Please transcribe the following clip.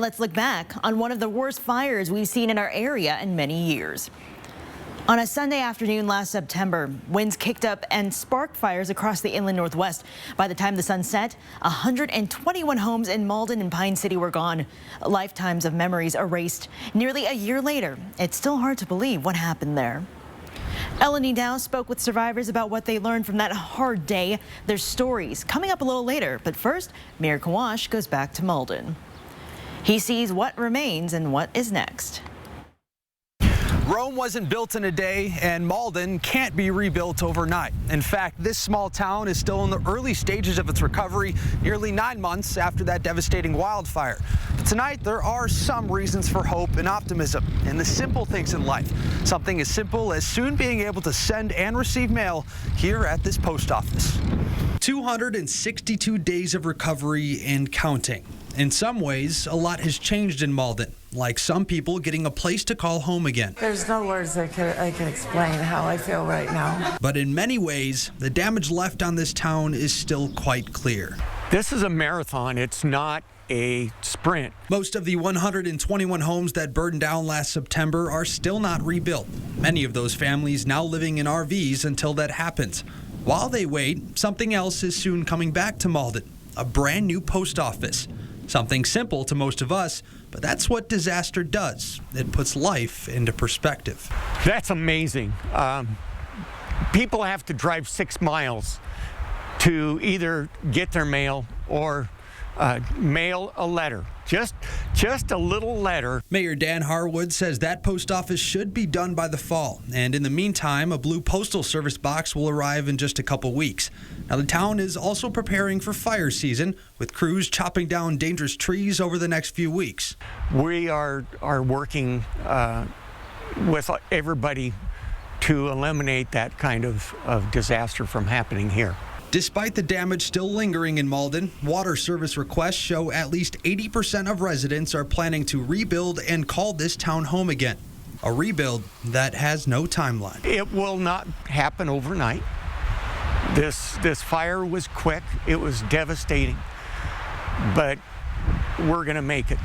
let's look back on one of the worst fires we've seen in our area in many years. On a Sunday afternoon last September, winds kicked up and sparked fires across the inland Northwest. By the time the sun set, 121 homes in Malden and Pine City were gone. Lifetimes of memories erased. Nearly a year later, it's still hard to believe what happened there. Eleni Dow spoke with survivors about what they learned from that hard day. Their stories coming up a little later. But first, Mayor Kawash goes back to Malden. He sees what remains and what is next. Rome wasn't built in a day, and Malden can't be rebuilt overnight. In fact, this small town is still in the early stages of its recovery, nearly 9 months after that devastating wildfire. But tonight, there are some reasons for hope and optimism in the simple things in life. Something as simple as soon being able to send and receive mail here at this post office. 262 days of recovery and counting. In some ways, a lot has changed in Malden, like some people getting a place to call home again. There's no words I can explain how I feel right now. But in many ways, the damage left on this town is still quite clear. This is a marathon, it's not a sprint. Most of the 121 homes that burned down last September are still not rebuilt. Many of those families now living in RVs until that happens. While they wait, something else is soon coming back to Malden, a brand new post office. Something simple to most of us, but that's what disaster does. It puts life into perspective. That's amazing. People have to drive 6 miles to either get their mail or mail a letter. Just a little letter. Mayor Dan Harwood says that post office should be done by the fall. And in the meantime, a blue postal service box will arrive in just a couple weeks. Now, the town is also preparing for fire season, with crews chopping down dangerous trees over the next few weeks. We are working with everybody to eliminate that kind of disaster from happening here. Despite the damage still lingering in Malden, water service requests show at least 80% of residents are planning to rebuild and call this town home again. A rebuild that has no timeline. It will not happen overnight. This fire was quick, it was devastating, but we're going to make it.